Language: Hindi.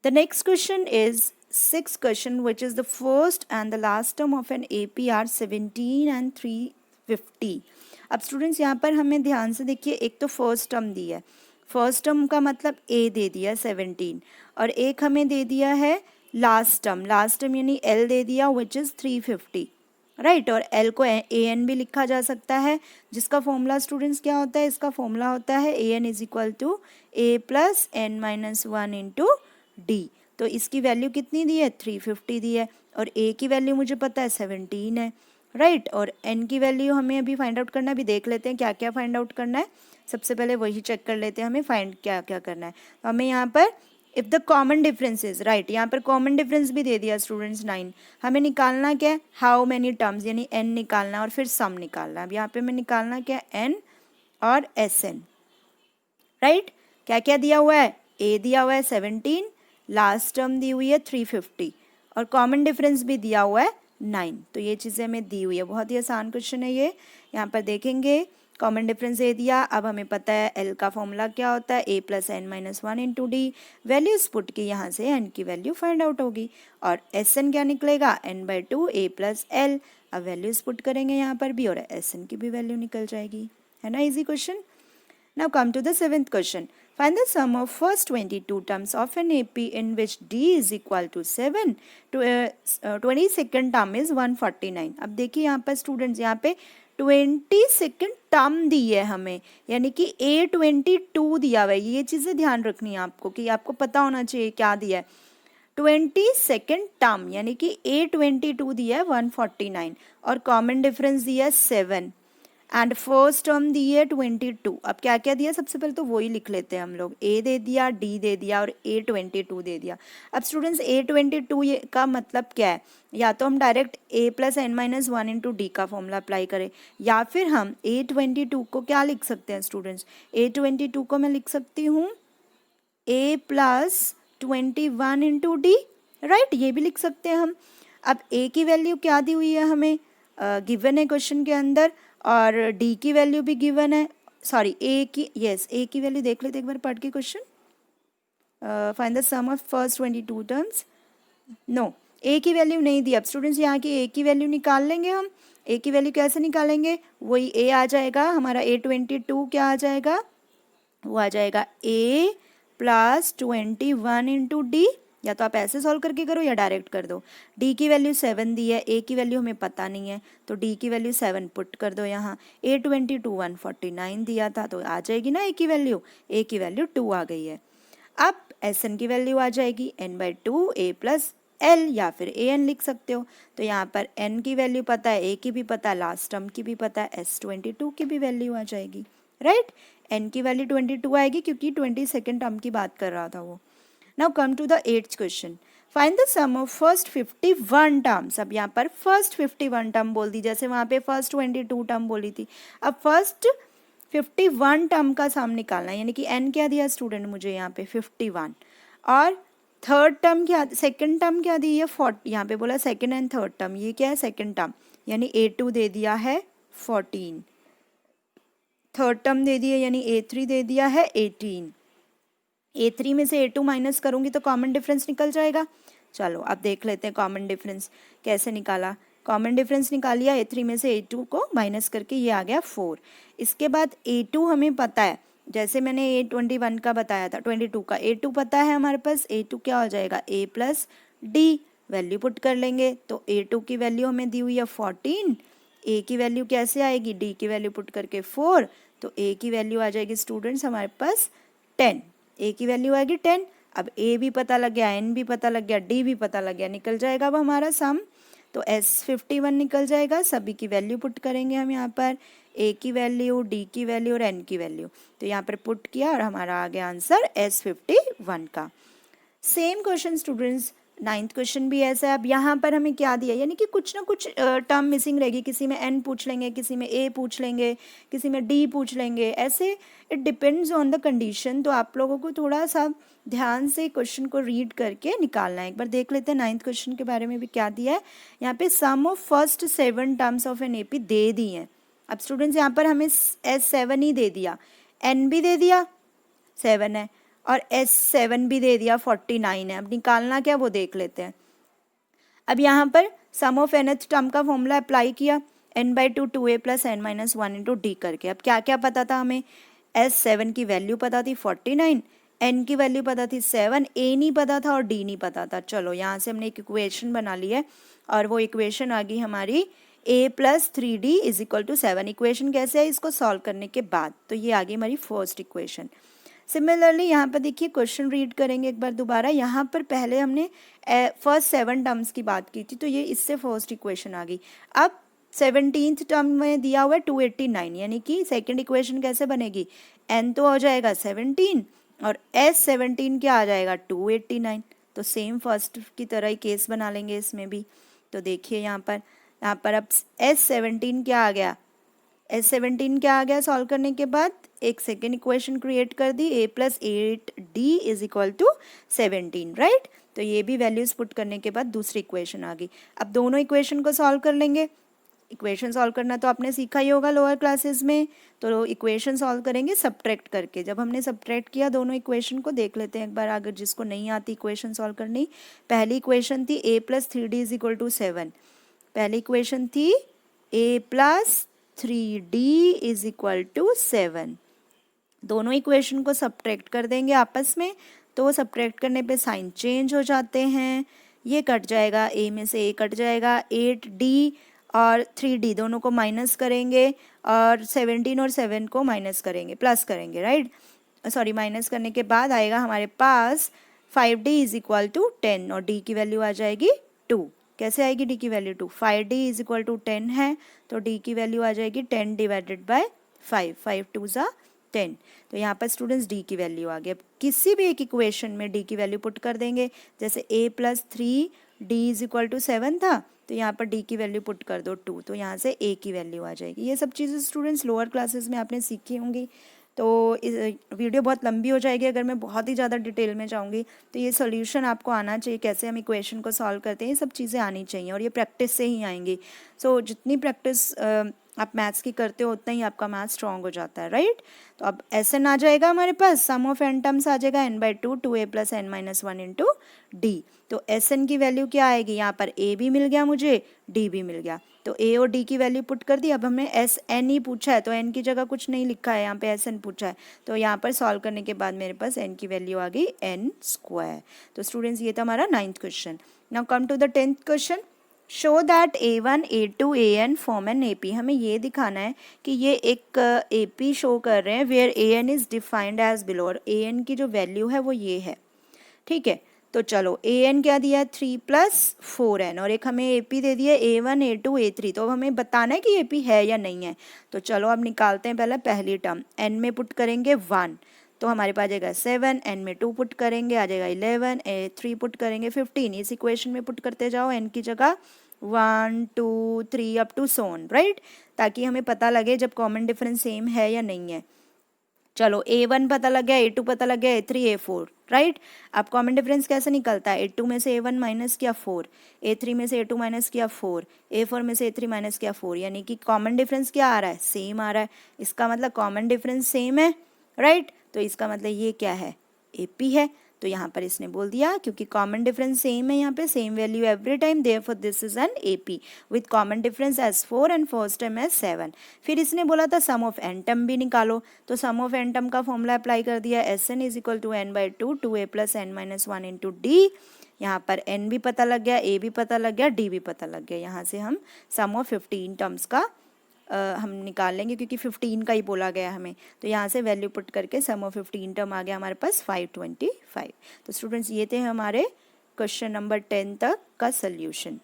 The next question is sixth question, which is the first and the last term of an AP are 17 and 350. अब स्टूडेंट्स यहाँ पर हमें ध्यान से देखिए, एक तो फर्स्ट टर्म दी है, फर्स्ट टर्म का मतलब ए दे दिया 17, और एक हमें दे दिया है लास्ट टर्म यानी एल दे दिया विच इज़ 350, राइट। और एल को ए एन भी लिखा जा सकता है, जिसका फॉर्मूला स्टूडेंट्स क्या होता है, इसका फॉर्मूला होता है a n is equal to A plus n minus one into d. तो इसकी वैल्यू कितनी दी है, 350 दी है, और ए की वैल्यू मुझे पता है 17 है, राइट। और एन की वैल्यू हमें अभी फाइंड आउट करना है, अभी देख लेते हैं क्या क्या फाइंड आउट करना है। सबसे पहले वही चेक कर लेते हैं हमें फाइंड क्या क्या करना है। तो हमें यहाँ पर if the common difference is right, यहाँ पर कॉमन डिफरेंस भी दे दिया स्टूडेंट्स 9। हमें निकालना क्या है, हाउ मैनी टर्म्स यानी एन निकालना और फिर सम निकालना। अब यहाँ पे हमें निकालना क्या है, एन और एस एन, राइट। क्या क्या दिया हुआ है, ए दिया हुआ है 17, लास्ट टर्म दी हुई है 350, और कॉमन डिफरेंस भी दिया हुआ है 9। तो ये चीज़ें हमें दी हुई है, बहुत ही आसान क्वेश्चन है ये। यहाँ पर देखेंगे कॉमन डिफरेंस दे दिया, अब हमें पता है एल का फॉर्मूला क्या होता है, a plus n minus one into d. Values put की यहाँ से एन की वैल्यू फाइंड आउट होगी, और एस एन क्या निकलेगा, N by two A plus L. अब वैल्यूज पुट करेंगे यहाँ पर भी, और एस एन की भी वैल्यू निकल जाएगी, है ना, easy question. Now come to the seventh question. Find the sum of first 22 terms of an AP in which D is equal to 7 to 22nd term is 149. अब देखिए यहाँ पर स्टूडेंट्स, यहाँ पे 22nd टर्म दी है हमें, यानी कि A22 दिया हुआ है। ये चीज़ें ध्यान रखनी है आपको कि आपको पता होना चाहिए क्या दिया है। 22nd टर्म यानी कि A22 दिया है 149, और कॉमन डिफरेंस दिया है 7, एंड फर्स्ट टर्म दी है 22। अब क्या क्या दिया, सबसे पहले तो वही लिख लेते हैं हम लोग, ए दे दिया, डी दे दिया, और A22 दे दिया। अब स्टूडेंट्स A22 का मतलब क्या है, या तो हम direct a plus n minus one into d का फॉर्मूला अप्लाई करें, या फिर हम A22 को क्या लिख सकते हैं स्टूडेंट्स, A22 को मैं लिख सकती हूँ ए प्लस 21 इंटू डी, राइट, ये भी लिख सकते हैं हम। अब ए की वैल्यू क्या दी हुई है हमें, गिवन है क्वेश्चन के अंदर, और डी की वैल्यू भी गिवन है, सॉरी ए की, यस ए की वैल्यू देख लेते एक बार पढ़ के question. Find the sum of first 22 terms, no a की वैल्यू नहीं दी। अब स्टूडेंट्स यहाँ की ए की वैल्यू निकाल लेंगे हम। ए की वैल्यू कैसे निकालेंगे, वही ए आ जाएगा हमारा, A22 क्या आ जाएगा, वो आ जाएगा ए प्लस 21 इंटू डी, या तो आप ऐसे सॉल्व करके करो या डायरेक्ट कर दो। डी की वैल्यू 7 दी है, ए की वैल्यू हमें पता नहीं है, तो डी की वैल्यू 7 पुट कर दो यहाँ। A22 149 दिया था, तो आ जाएगी ना ए की वैल्यू, ए की वैल्यू 2 आ गई है। अब एस एन की वैल्यू आ जाएगी n by two A plus L, या फिर ए एन लिख सकते हो। तो यहाँ पर n की वैल्यू पता है, ए की भी पता है, लास्ट टर्म की भी पता है, S22 की भी वैल्यू आ जाएगी, राइट। n की वैल्यू 22 आएगी क्योंकि 22nd टर्म की बात कर रहा था वो। Now come to the 8th question. Find the sum of first 51 terms. अब यहाँ पर फर्स्ट 51 टर्म बोल दी, जैसे वहाँ पे फर्स्ट 22 टर्म बोली थी। अब फर्स्ट 51 टर्म का सम निकालना है, यानी कि n क्या दिया स्टूडेंट मुझे यहाँ पे 51, और थर्ड टर्म क्या, सेकंड टर्म क्या दी है 40, यहाँ पे बोला सेकंड एंड थर्ड टर्म, ये क्या है सेकंड टर्म, यानी A2 दे दिया है 14, थर्ड टर्म दे दी है यानी A3 दे दिया है 18। A3 में से A2 माइनस करूँगी तो कॉमन डिफरेंस निकल जाएगा। चलो अब देख लेते हैं कॉमन डिफरेंस कैसे निकाला। कॉमन डिफरेंस निकालिया, A3 में से A2 को माइनस करके ये आ गया 4। इसके बाद A2 हमें पता है, जैसे मैंने A21 का बताया था, 22 का A2 पता है हमारे पास। A2 क्या हो जाएगा, A plus D, value put कर लेंगे तो A2 की वैल्यू हमें दी हुई है 14, A की वैल्यू कैसे आएगी, D की वैल्यू पुट करके 4, तो A की वैल्यू आ जाएगी स्टूडेंट्स हमारे पास 10। A की वैल्यू आएगी 10। अब A भी पता लग गया, N भी पता लग गया, D भी पता लग गया, निकल जाएगा अब हमारा सम। तो S51 निकल जाएगा। सभी की वैल्यू पुट करेंगे हम यहाँ पर, A की वैल्यू, D की वैल्यू और N की वैल्यू, तो यहाँ पर पुट किया और हमारा आ गया आंसर S51 का। Same question students 9th question भी ऐसा है। अब यहाँ पर हमें क्या दिया, यानी कि कुछ ना कुछ टर्म मिसिंग रहेगी, किसी में n पूछ लेंगे, किसी में a पूछ लेंगे, किसी में d पूछ लेंगे, ऐसे it depends on the condition. तो आप लोगों को थोड़ा सा ध्यान से क्वेश्चन को रीड करके निकालना है। एक बार देख लेते हैं 9th क्वेश्चन के बारे में भी क्या दिया है। यहाँ पे sum of first 7 terms of an AP दे दी हैं। अब स्टूडेंट्स यहाँ पर हमें S7 ही दे दिया, n भी दे दिया 7 है, और S7 भी दे दिया 49 है। अब निकालना क्या वो देख लेते हैं। अब यहाँ पर सम ऑफ nth टर्म का फॉर्मूला अप्लाई किया n/2 2a plus n minus 1 into D करके। अब क्या क्या पता था हमें, S7 की वैल्यू पता थी 49, n की वैल्यू पता थी 7, a नहीं पता था और d नहीं पता था। चलो यहाँ से हमने एक इक्वेशन बना ली है और वो इक्वेशन आ गई हमारी a plus 3d is equal to 7। Equation कैसे है इसको सॉल्व करने के बाद, तो ये आ गई हमारी फर्स्ट इक्वेशन। सिमिलरली यहाँ पर देखिए क्वेश्चन रीड करेंगे एक बार दोबारा। यहाँ पर पहले हमने फर्स्ट 7 टर्म्स की बात की थी, तो ये इससे फर्स्ट इक्वेशन आ गई। अब 17th टर्म में दिया हुआ है 289, यानी कि सेकंड इक्वेशन कैसे बनेगी, n तो हो जाएगा 17 और S17 क्या आ जाएगा 289। तो सेम फर्स्ट की तरह ही केस बना लेंगे इसमें भी। तो देखिए यहाँ पर अब S17 क्या आ गया, S17 क्या आ गया सॉल्व करने के बाद, एक सेकेंड इक्वेशन क्रिएट कर दी, a plus 8d is equal to 17, right. तो ये भी वैल्यूज पुट करने के बाद दूसरी इक्वेशन आ गई। अब दोनों इक्वेशन को सॉल्व कर लेंगे। इक्वेशन सॉल्व करना तो आपने सीखा ही होगा लोअर क्लासेस में। तो इक्वेशन सॉल्व करेंगे सब्ट्रैक्ट करके। जब हमने सब्ट्रैक्ट किया दोनों इक्वेशन को, देख लेते हैं एक बार, अगर जिसको नहीं आती इक्वेशन सॉल्व करनी। पहली इक्वेशन थी a plus 3d is equal to 7। पहली इक्वेशन थी a plus 3d is equal to 7। दोनों इक्वेशन को सब्ट्रैक्ट कर देंगे आपस में, तो सब्ट्रैक्ट करने पे साइन चेंज हो जाते हैं। ये कट जाएगा, a में से a कट जाएगा, 8d और 3d दोनों को माइनस करेंगे और 17 और 7 को माइनस करेंगे, प्लस करेंगे, राइट। सॉरी, माइनस करने के बाद आएगा हमारे पास 5d इज इक्वल टू 10 और d की वैल्यू आ जाएगी 2। कैसे आएगी d की value 2, 5d is equal to 10 है तो d की वैल्यू आ जाएगी 10 डिवाइडेड बाय 5, 5 2 ज़ा 10। तो यहाँ पर स्टूडेंट्स d की वैल्यू आ गई। अब किसी भी एक इक्वेशन में d की वैल्यू पुट कर देंगे। जैसे a plus 3d is equal to 7 था, तो यहाँ पर d की वैल्यू पुट कर दो 2, तो यहाँ से a की वैल्यू आ जाएगी। ये सब चीज़ें स्टूडेंट्स लोअर क्लासेस में आपने सीखी होंगी। तो इस वीडियो बहुत लंबी हो जाएगी अगर मैं बहुत ही ज़्यादा डिटेल में जाऊँगी। तो ये सॉल्यूशन आपको आना चाहिए, कैसे हम इक्वेशन को सॉल्व करते हैं, ये सब चीज़ें आनी चाहिए और ये प्रैक्टिस से ही आएंगी। सो जितनी प्रैक्टिस आप मैथ्स की करते हो उतना ही आपका मैथ्स स्ट्रॉन्ग हो जाता है, राइट। तो अब Sn आ जाएगा हमारे पास, सम ऑफ n टर्म्स आ जाएगा n/2 2a plus n minus 1 into d. तो Sn की वैल्यू क्या आएगी, यहाँ पर a भी मिल गया मुझे, d भी मिल गया, तो a और d की वैल्यू पुट कर दी। अब हमें Sn ही पूछा है तो n की जगह कुछ नहीं लिखा है, यहाँ पे Sn पूछा है, तो यहाँ पर सॉल्व करने के बाद मेरे पास n की वैल्यू आ गई n²। तो स्टूडेंट्स ये था हमारा 9th question. Now come to the 10th question. Show that a1 a2 an form an AP। हमें ये दिखाना है कि ये एक AP शो कर रहे हैं where an is defined as below, और an की जो वैल्यू है वो ये है, ठीक है। तो चलो an क्या दिया है 3 प्लस 4n और एक हमें AP दे दिया a1 a2 a3। तो अब हमें बताना है कि AP है या नहीं है। तो चलो अब निकालते हैं पहले पहली टर्म, n में पुट करेंगे 1 तो हमारे पास आ जाएगा 7, n में 2 पुट करेंगे आ जाएगा 11, 3 पुट करेंगे 15। इस इक्वेशन में पुट करते जाओ n की जगह 1 2 3 up to so on, right, ताकि हमें पता लगे जब कॉमन डिफरेंस सेम है या नहीं है। चलो a1 पता लग गया, a2 पता लग गया, a3 a4, राइट। अब कॉमन डिफरेंस कैसे निकलता है, a2 में से a1 माइनस किया 4, a3 में से a2 माइनस किया 4, a4 में से a3 माइनस किया 4, यानी कि कॉमन डिफरेंस क्या आ रहा है, सेम आ रहा है। इसका मतलब कॉमन डिफरेंस सेम है, राइट। तो इसका मतलब ये क्या है, AP है। तो यहाँ पर इसने बोल दिया क्योंकि कॉमन डिफरेंस सेम है, यहाँ पे same value every time, therefore this is an AP with common difference as 4 and first term as 7। फिर इसने बोला था सम ऑफ n टर्म भी निकालो, तो सम ऑफ n टर्म का फॉर्मूला अप्लाई कर दिया, Sn is equal to n/2 2a plus n minus 1 into d. यहाँ पर n भी पता लग गया, a भी पता लग गया, d भी पता लग गया। यहाँ से हम सम ऑफ 15 टर्म्स का हम निकाल लेंगे क्योंकि 15 का ही बोला गया हमें। तो यहाँ से वैल्यू पुट करके सम ऑफ 15 टर्म आ गया हमारे पास 525। तो स्टूडेंट्स ये थे हमारे क्वेश्चन नंबर 10 तक का सल्यूशन।